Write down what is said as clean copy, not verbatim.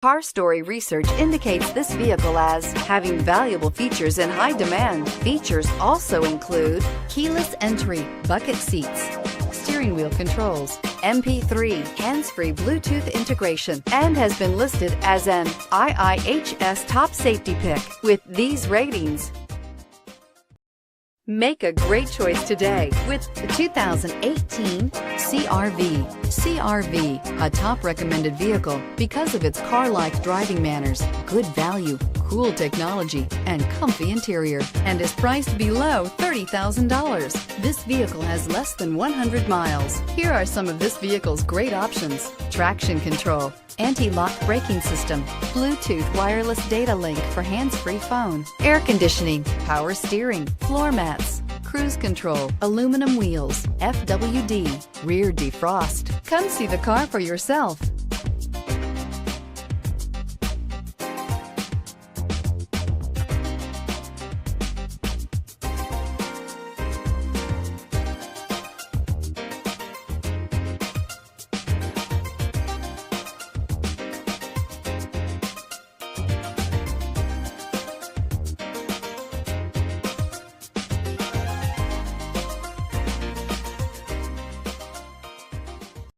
Car Story research indicates this vehicle as having valuable features in high demand. Features also include keyless entry, bucket seats, steering wheel controls, MP3, hands-free Bluetooth integration, and has been listed as an IIHS top safety pick with these ratings. Make a great choice today with the 2018 CR-V. CR-V, a top recommended vehicle because of its car-like driving manners, good value, cool technology, and comfy interior, and is priced below $30,000. This vehicle has less than 100 miles. Here are some of this vehicle's great options: traction control, anti-lock braking system, Bluetooth wireless data link for hands-free phone, air conditioning, power steering, floor mats, cruise control, aluminum wheels, FWD, rear defrost. Come see the car for yourself.